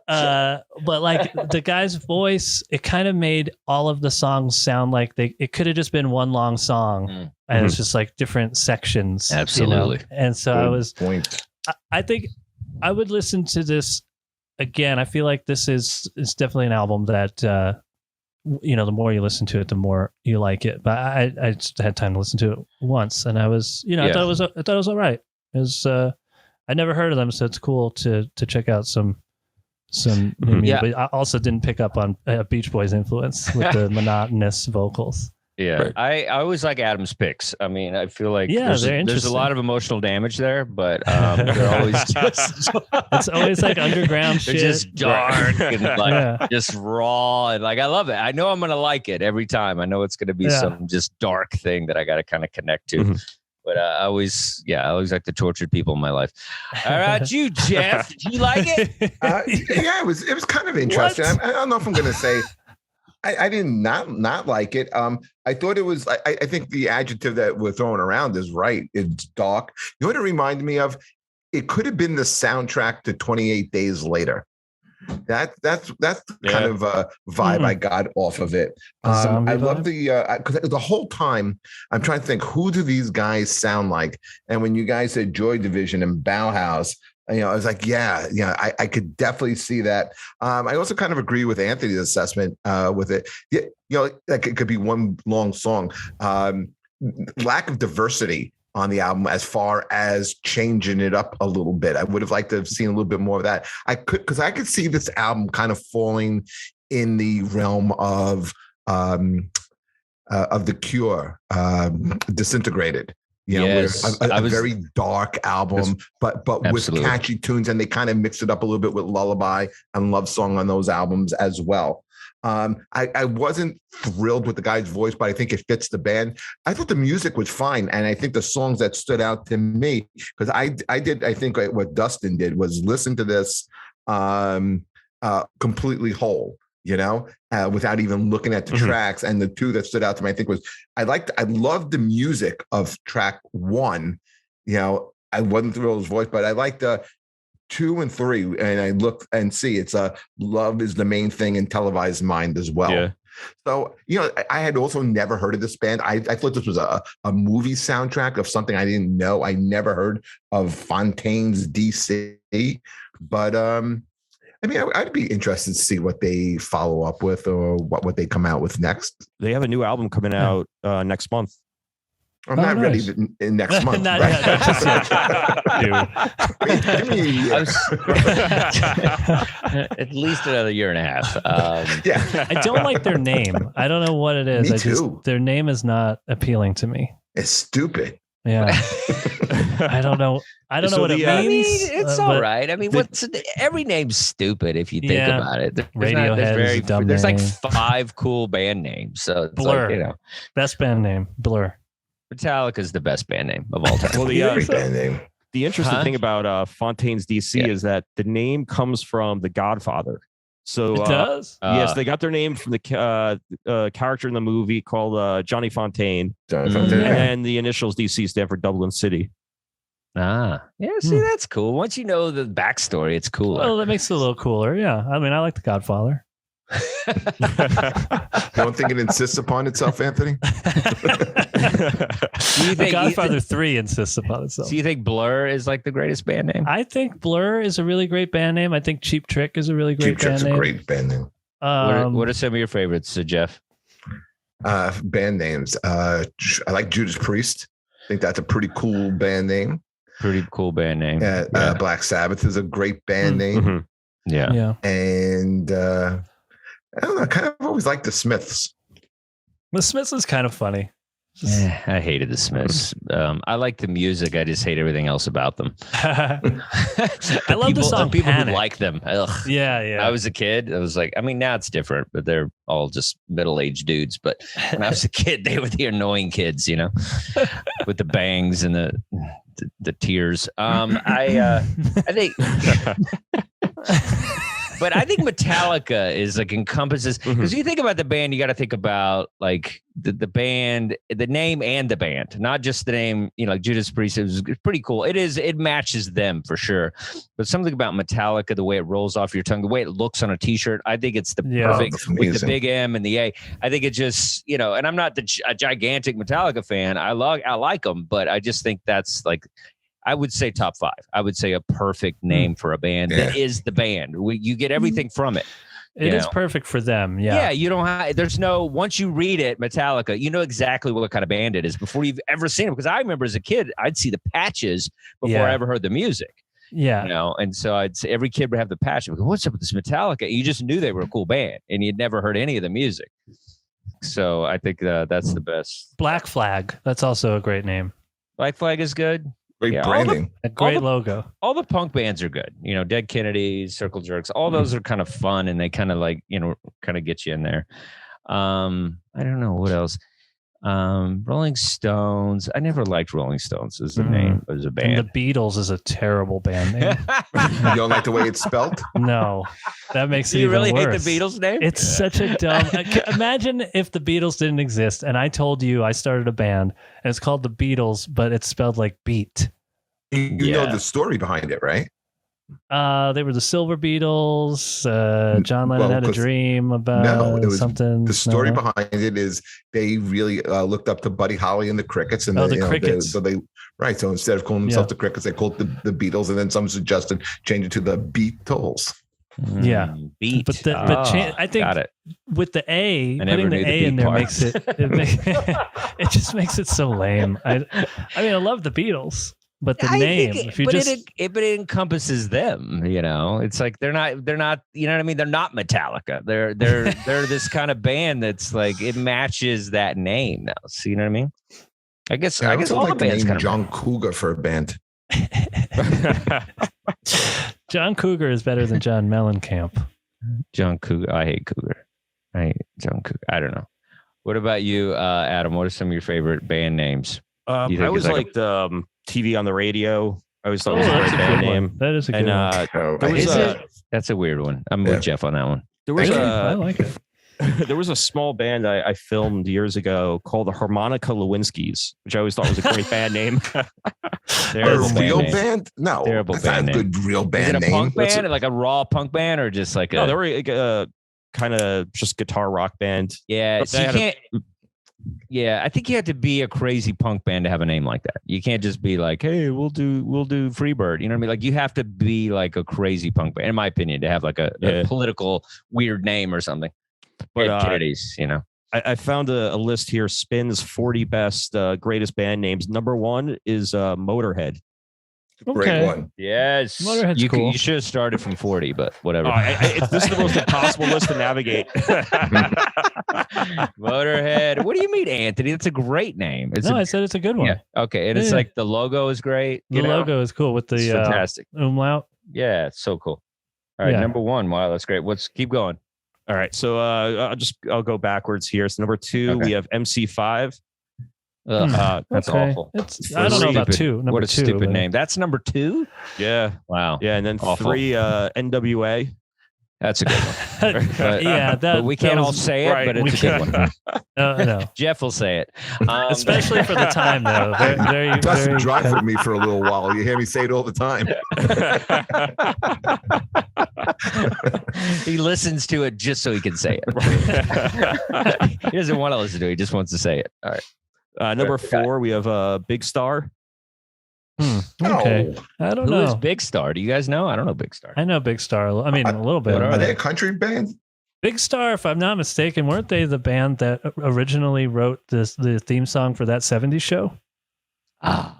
But like the guy's voice, it kind of made all of the songs sound like it could have just been one long song, and it's just like different sections. Absolutely. And so I think I would listen to this again. I feel like this is definitely an album that the more you listen to it, the more you like it. But I just had time to listen to it once, and I was, I thought it was all right. It was I never heard of them, so it's cool to check out some new music. But I also didn't pick up on Beach Boys influence with the monotonous vocals. Yeah, right. I always like Adam's picks. I mean, I feel like there's a lot of emotional damage there, but they're always just it's always like underground shit. They're just dark and like just raw, and like I love it. I know I'm gonna like it every time. I know it's gonna be some just dark thing that I got to kind of connect to. But I always like the tortured people in my life. All right, you, Jeff, did you like it? Yeah, it was kind of interesting. I don't know if I'm going to say I did not like it. I thought it was. I think the adjective that we're throwing around is right. It's dark. You know what it reminded me of? It could have been the soundtrack to 28 Days Later. That's kind of a vibe I got off of it. I love because the whole time I'm trying to think, who do these guys sound like? And when you guys said Joy Division and Bauhaus, I was like, I could definitely see that. I also kind of agree with Anthony's assessment with it. Like it could be one long song. Lack of diversity on the album as far as changing it up a little bit. I would have liked to have seen a little bit more of that. I could see this album kind of falling in the realm of The Cure, Disintegrated. You know, Yes, a very dark album, but absolutely. with catchy tunes, and they kind of mixed it up a little bit with lullaby and love song on those albums as well. I wasn't thrilled with the guy's voice, but I think it fits the band. I thought the music was fine, and I think the songs that stood out to me, because I think what Dustin did was listen to this completely whole, you know, without even looking at the tracks. And the two that stood out to me, I think, was I loved the music of track 1. You know, I wasn't thrilled with his voice, but I liked the 2 and 3, and I look and see it's Love Is the Main Thing in Televised Mind as well. Yeah. So, you know, I had also never heard of this band. I thought this was a movie soundtrack of something I didn't know. I never heard of Fontaines D.C. But I mean, I'd be interested to see what they follow up with, or what they come out with next. They have a new album coming out next month. I'm not ready next month. Not At least another year and a half. Yeah, I don't like their name. I don't know what it is. Me too. Their name is not appealing to me. It's stupid. Yeah. I don't know. I don't know what it means. I mean, it's all right. I mean, every name's stupid if you think about it. There's like 5 cool band names. So it's Blur, like, you know, best band name, Blur. Metallica is the best band name of all time. Well, band name. The interesting thing about Fontaines D.C. is that the name comes from The Godfather. So it does? Yes, they got their name from the character in the movie called Johnny Fontaine. And the initials DC stand for Dublin City. Yeah, see, that's cool. Once you know the backstory, it's cooler. Well, that makes it a little cooler. Yeah. I mean, I like The Godfather. Don't think it insists upon itself, Anthony? The Godfather 3 insists upon itself. Do you think Blur is like the greatest band name? I think Blur is a really great band name. I think Cheap Trick is a really great band name. Cheap Trick's a great band name. What are some of your favorites, Jeff? Band names. I like Judas Priest. I think that's a pretty cool band name. Pretty cool band name. Black Sabbath is a great band name. Mm-hmm. Yeah. And I don't know. I kind of always liked the Smiths. The Smiths is kind of funny. I hated the Smiths. I like the music. I just hate everything else about them. I love the song people Panic. Who like them. Ugh. Yeah. I was a kid. I was like, I mean, now it's different, but they're all just middle-aged dudes. But when I was a kid, they were the annoying kids, you know, with the bangs and the tears. I think. But I think Metallica is like encompasses, because you think about the band, you got to think about like the band, the name and the band, not just the name, you know, like Judas Priest is pretty cool. It matches them for sure. But something about Metallica, the way it rolls off your tongue, the way it looks on a t-shirt, I think it's the perfect with the big M and the A. I think it just, you know, and I'm not a gigantic Metallica fan. I like them, but I just think that's like, I would say top 5. I would say a perfect name for a band that is the band. You get everything from it. It is perfect for them. Yeah. Yeah. You don't have, once you read it, Metallica, you know exactly what kind of band it is before you've ever seen it. Because I remember as a kid, I'd see the patches before I ever heard the music. Yeah. You know, and so I'd say every kid would have the patch. Go, what's up with this Metallica? You just knew they were a cool band and you'd never heard any of the music. So I think that's the best. Black Flag. That's also a great name. Black Flag is good. Great branding. A great logo. All the punk bands are good. You know, Dead Kennedys, Circle Jerks, all those are kind of fun and they kind of like, you know, kind of get you in there. I don't know what else. Rolling Stones. I never liked Rolling Stones as a name, as a band. And the Beatles is a terrible band name. You don't like the way it's spelled? No, that makes it even worse. You really hate the Beatles name? It's such a dumb. Imagine if the Beatles didn't exist and I told you I started a band and it's called the Beatles, but it's spelled like beat. You know the story behind it, right? They were the Silver Beatles. John Lennon had a dream about something. The story behind it is they really looked up to Buddy Holly and the Crickets, and the Crickets. So instead of calling themselves the Crickets, they called the Beatles, and then some suggested change it to the Beatles. Yeah, beat. I think with the A, putting the A in there makes it. It just makes it so lame. I mean, I love the Beatles. But the name, it encompasses them, you know. It's like they're not, you know what I mean? They're not Metallica. They're this kind of band that's like, it matches that name now. So, you know what I mean? I guess I all the bands kind of John Cougar for a band. John Cougar is better than John Mellencamp. John Cougar. I hate Cougar. I hate John Cougar. I don't know. What about you, Adam? What are some of your favorite band names? I always liked TV on the Radio. I always thought it was a great band name. That is a good one. That's a weird one. I'm with Jeff on that one. I like it. There was a small band I filmed years ago called the Harmonica Lewinsky's, which I always thought was a great band name. A real band? No, terrible band name. Good real band name. Is it a punk band, like a raw punk band, or just like no? They were like kind of just guitar rock band. Yeah, so you can't. Yeah, I think you have to be a crazy punk band to have a name like that. You can't just be like, "Hey, we'll do Freebird." You know what I mean? Like you have to be like a crazy punk band, in my opinion, to have like a political weird name or something. But Kennedy's, you know, I found a list here. Spin's 40 best greatest band names. Number 1 is Motorhead. Great one. Yes, Motorhead's cool. You should have started from 40, but whatever. This is the most impossible list to navigate. Motorhead. What do you mean, Anthony? That's a great name. I said it's a good one. Yeah. Okay, and it's like the logo is great. The logo is cool with the fantastic umlaut. Yeah, it's so cool. All right, number 1. Wow, that's great. Let's keep going. All right, so I'll go backwards here. So number 2, we have MC5. That's awful. I don't know about 2. What a stupid name. That's number 2. Yeah. Wow. Yeah, and then awful. 3, NWA. That's a good one. But we can't all say it, but it's a good one. No. Jeff will say it, especially for the time though. Dustin drive with me for a little while. You hear me say it all the time. He listens to it just so he can say it. He doesn't want to listen to it. He just wants to say it. All right. Number 4, we have Big Star. Okay. I don't know. Who is Big Star? Do you guys know? I don't know Big Star. I know Big Star. I mean, a little bit. Are they a country band? Big Star, if I'm not mistaken, weren't they the band that originally wrote the theme song for that 70s show? I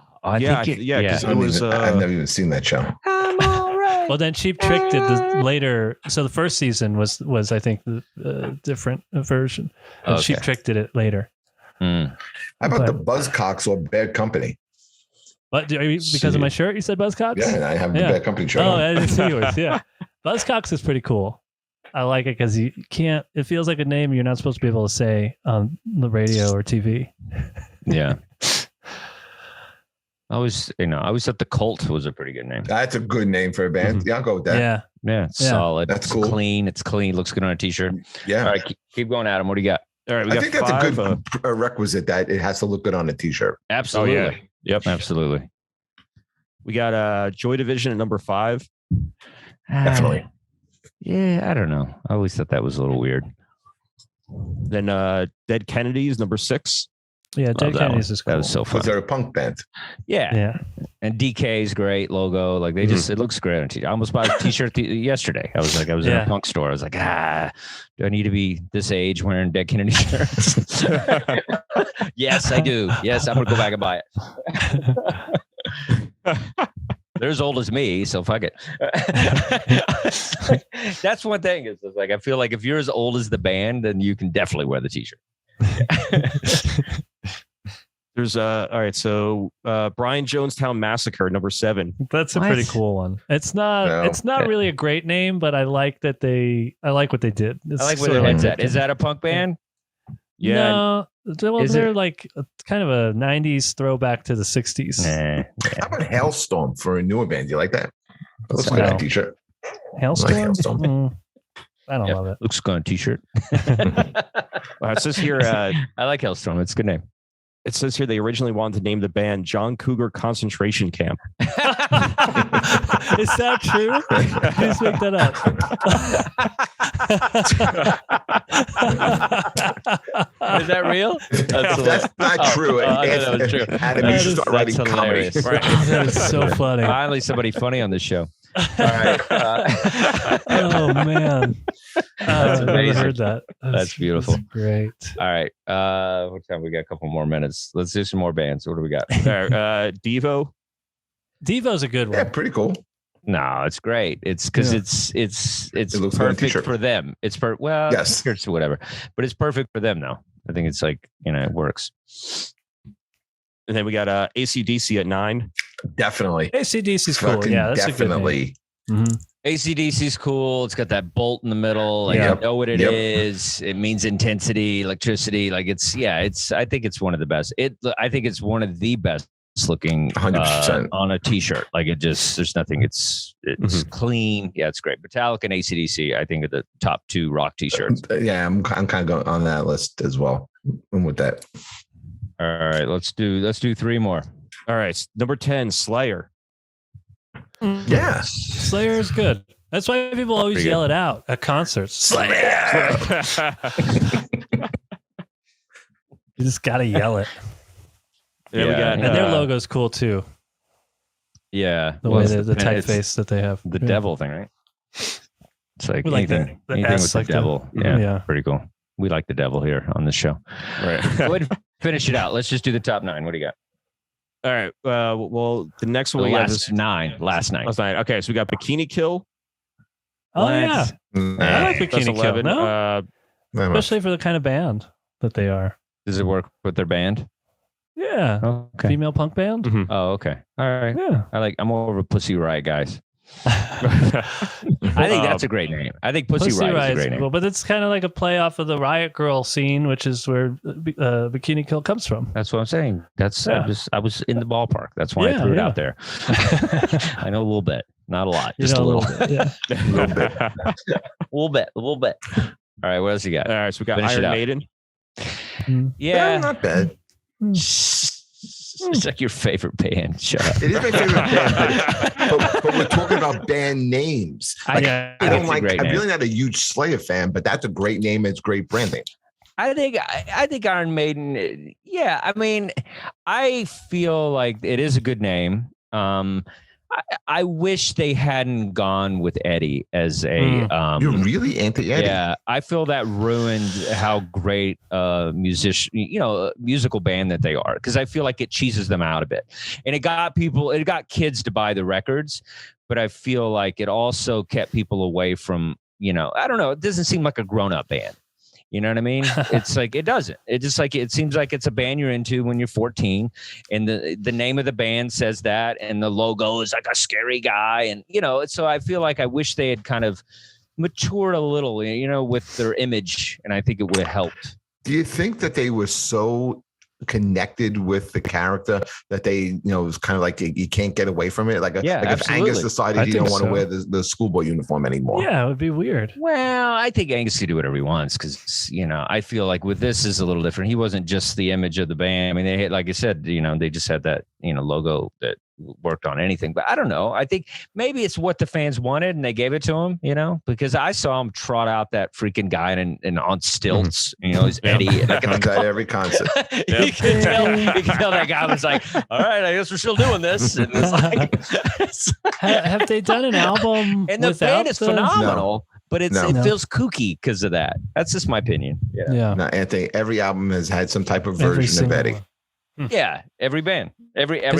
think it was. I've never even seen that show. I'm all right. Well, then Cheap Trick did the later. So the first season was I think the different version. And Cheap Trick did it later. How about the Buzzcocks or Bad Company? What? Because of my shirt, you said Buzzcocks? Yeah, I have the Bad Company shirt. Oh, I didn't see yours. Yeah, Buzzcocks is pretty cool. I like it because you can't. It feels like a name you're not supposed to be able to say on the radio or TV. Yeah. I always thought the Cult was a pretty good name. That's a good name for a band. Yeah, I'll go with that. Yeah, solid. That's it's cool. Clean. It's clean. Looks good on a t-shirt. Yeah. All right, keep going, Adam. What do you got? All right, I think that's a good requisite that it has to look good on a t-shirt. Absolutely. Oh, yeah. Yep, absolutely. We got Joy Division at number 5. Definitely. Yeah, I don't know. I always thought that was a little weird. Then Dead Kennedys, number 6. Yeah, Dead Kennedys is cool. That was so fun. Was there a punk band? Yeah. And DK's great logo. Like they just, it looks great on t-shirt. I almost bought a t-shirt yesterday. I was in a punk store. I was like, do I need to be this age wearing Dead Kennedy shirts? Yes, I do. Yes, I'm going to go back and buy it. They're as old as me, so fuck it. That's one thing. Is like I feel like if you're as old as the band, then you can definitely wear the t-shirt. There's all right. So Brian Jonestown Massacre, number 7. That's a pretty cool one. It's not really a great name, but I like what they did. I like where their head's at. Is that a punk band? Yeah. No. Well, they're like kind of a 90s throwback to the 60s. Nah. How about Hailstorm for a newer band? Do you like that? Looks good on a t-shirt. Hailstorm? Like Hailstorm. I don't love it. Looks good on a t-shirt. It says here. I like Hailstorm. It's a good name. It says here they originally wanted to name the band John Cougar Concentration Camp. Is that true? Please make that up. Is that real? That's not true. That was true. Adam, you should start writing comedy. Right. That is so funny. Finally, somebody funny on this show. All right. Oh man, I've never heard that. That's beautiful. That's great. All right. What time? We got a couple more minutes. Let's do some more bands. What do we got? Devo. Devo's a good one. Yeah, pretty cool. No, it's great. It's because it looks perfect for them. It's yes, it's whatever, but it's perfect for them though. I think it's like it works. And then we got AC/DC at 9. Definitely. AC/DC's cool. Yeah, that's definitely. A good name. AC/DC's cool. It's got that bolt in the middle. Like you know what it is. It means intensity, electricity. Like I think it's one of the best. I think it's one of the best looking 100% on a t-shirt. Like there's nothing. It's clean. Yeah, it's great. Metallica and AC/DC, I think, are the top 2 rock t-shirts. Yeah, I'm kind of going on that list as well. I'm with that. All right, let's do 3 more. All right, number 10, Slayer. Yeah, Slayer is good. That's why people always yell it out at concerts. Slayer. You just gotta yell it. Yeah, we got, and their logo's cool too. Yeah, the way the typeface that they have. The devil thing, right? It's like we anything with the devil. Yeah, pretty cool. We like the devil here on the show. Right. Go ahead and finish it out. Let's just do the top 9. What do you got? All right. Well, the next one we got is last 9. Okay, so we got Bikini Kill. Oh yeah, I like Bikini Kill. No? Especially for the kind of band that they are. Does it work with their band? Yeah. Okay. Female punk band. Mm-hmm. Oh, okay. All right. Yeah. I'm more of a Pussy Riot guys. I think that's a great name. I think Pussy Riot is a great name. Cool, but it's kind of like a play off of the Riot Girl scene, which is where Bikini Kill comes from. That's what I'm saying. I was in the ballpark. That's why I threw it out there. I know a little bit, not a lot, just a little bit. Yeah. a little bit. All right, what else you got? All right, so we got Iron Maiden. Yeah, not bad. It's like your favorite band. Shut up. It is my favorite band, but we're talking about band names. I don't like. I'm really not a huge Slayer fan, but that's a great name. It's great branding. I think Iron Maiden. Yeah, I mean, I feel like it is a good name. I wish they hadn't gone with Eddie as a. You're really anti-Eddie. Yeah, I feel that ruined how great musical band that they are, because I feel like it cheeses them out a bit, and it got kids to buy the records, but I feel like it also kept people away from, I don't know. It doesn't seem like a grown-up band. You know what I mean? It's like, it doesn't. It just like, it seems like it's a band you're into when you're 14, and the name of the band says that, and the logo is like a scary guy. And, so I feel like I wish they had kind of matured a little, with their image. And I think it would have helped. Do you think that they were so connected with the character that they, it was kind of like you can't get away from it? Like if Angus decided he don't want to wear the schoolboy uniform anymore. Yeah, it would be weird. Well, I think Angus could do whatever he wants, because, I feel like with this is a little different. He wasn't just the image of the band. I mean, they had, like I said, they just had that, logo that worked on anything. But I don't know. I think maybe it's what the fans wanted and they gave it to him, because I saw him trot out that freaking guy and on stilts, he's Eddie. Like at every concert. You can tell that guy was like, all right, I guess we're still doing this. And it's like, have they done an album? And the band is phenomenal, but it feels kooky because of that. That's just my opinion. Yeah. No, Anthony, every album has had some type of version of Eddie. Yeah, every band, every album.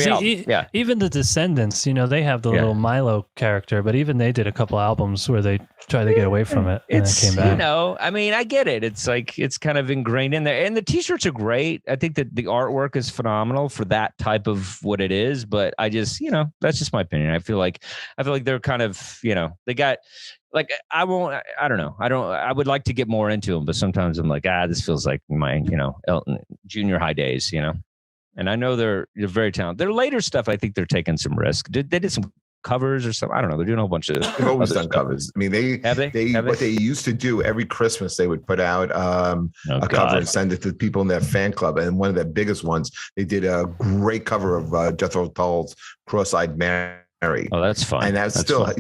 Even the Descendants, they have the little Milo character, but even they did a couple albums where they tried to get away from it, and it came back. I mean, I get it. It's like it's kind of ingrained in there, and the T-shirts are great. I think that the artwork is phenomenal for that type of what it is. But I just, that's just my opinion. I feel like they're kind of, they got. Like, I don't know. I would like to get more into them, but sometimes I'm like, this feels like my, Elton junior high days, And I know they're very talented. Their later stuff, I think they're taking some risk. They did some covers or something. I don't know. They're doing a whole bunch of. They've always done covers. I mean, what they used to do every Christmas, they would put out a cover and send it to people in their fan club. And one of their biggest ones, they did a great cover of Jethro Tull's "Cross-Eyed Mary." Oh, that's fun. And that's still, fun.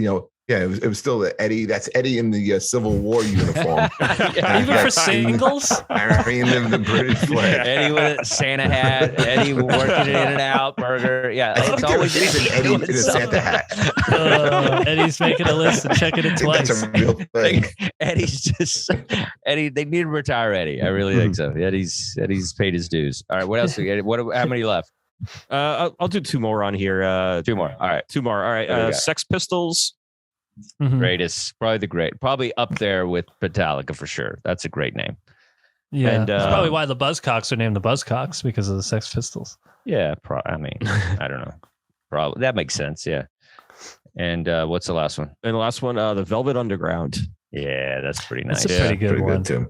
Yeah, it was still Eddie. That's Eddie in the Civil War uniform. Even for singles? Carrying the British flag. Eddie with a Santa hat. Eddie working it in and out. Burger. Yeah, it's always an Eddie in a Santa hat. Eddie's making a list and checking it twice. That's a real thing. Eddie. They need to retire Eddie. I really think so. Eddie's paid his dues. All right, what else? How many left? I'll do 2 more on here. 2 more. All right, 2 more. All right. Sex Pistols. Greatest, probably up there with Metallica for sure. That's a great name. Yeah, and that's probably why the Buzzcocks are named the Buzzcocks, because of the Sex Pistols. Yeah, I mean, I don't know. Probably that makes sense. Yeah. And what's the last one? And the last one, the Velvet Underground. Yeah, that's pretty nice. That's a pretty good one. Good too.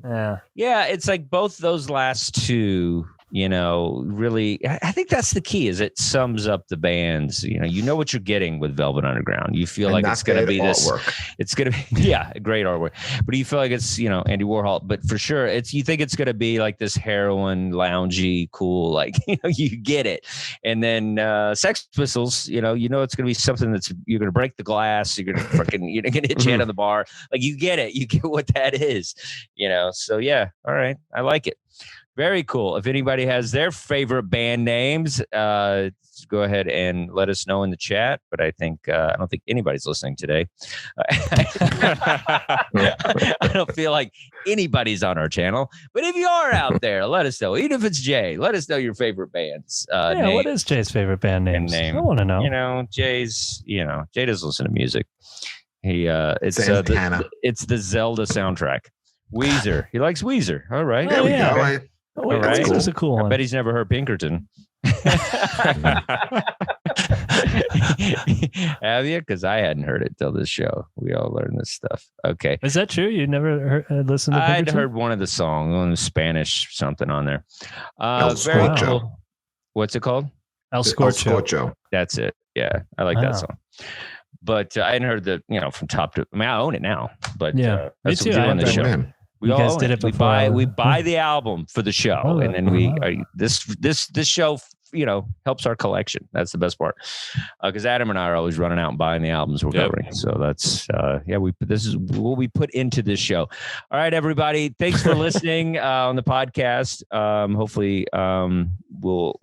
Yeah, it's like both those last two, really, I think that's the key, is it sums up the bands. You know what you're getting with Velvet Underground. You feel like it's going to be this artwork. It's going to be, yeah, great artwork. But you feel like it's, Andy Warhol, but for sure you think it's going to be like this heroin loungy, cool, like, you get it. And then Sex Pistols, it's going to be something you're going to break the glass. You're going to you're going to hit your head on the bar. Like, you get it. You get what that is, So yeah. All right. I like it. Very cool. If anybody has their favorite band names, go ahead and let us know in the chat. But I don't think anybody's listening today. I don't feel like anybody's on our channel. But if you are out there, let us know. Even if it's Jay, let us know your favorite bands. Names. What is Jay's favorite band name? I want to know. Jay doesn't listen to music. It's the Zelda soundtrack. Weezer. He likes Weezer. All right. There we go. All right. That's a cool one. I bet he's never heard Pinkerton. Have you? Because I hadn't heard it till this show. We all learned this stuff. Okay. Is that true? You never listened to Pinkerton? I'd heard one of the songs, on the Spanish something on there. Very cool. What's it called? El Scorcho. That's it. Yeah. I like that song. But I hadn't heard from top to. I mean, I own it now. But yeah, that's what we do on the show. Man. We you all guys did it before. We buy the album for the show, and then this show helps our collection. That's the best part, because Adam and I are always running out and buying the albums we're covering. So that's this is what we put into this show. All right, everybody, thanks for listening on the podcast. Hopefully, we'll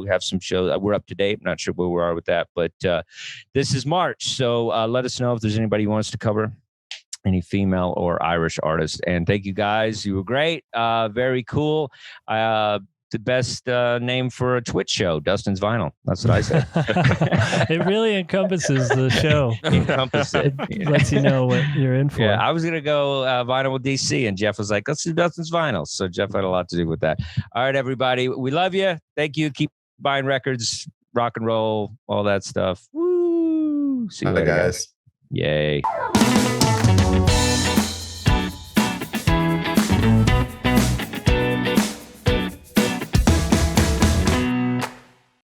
have some shows. We're up to date. I'm not sure where we are with that, but this is March, so let us know if there's anybody who wants to cover. Any female or Irish artist. And thank you guys. You were great. Very cool. The best name for a Twitch show, Dustin's Vinyl. That's what I said. It really encompasses the show. It lets you know what you're in for. Yeah, I was going to go Vinyl with DC, and Jeff was like, let's do Dustin's Vinyl. So Jeff had a lot to do with that. All right, everybody. We love you. Thank you. Keep buying records, rock and roll, all that stuff. Woo! See you later, guys. Yay.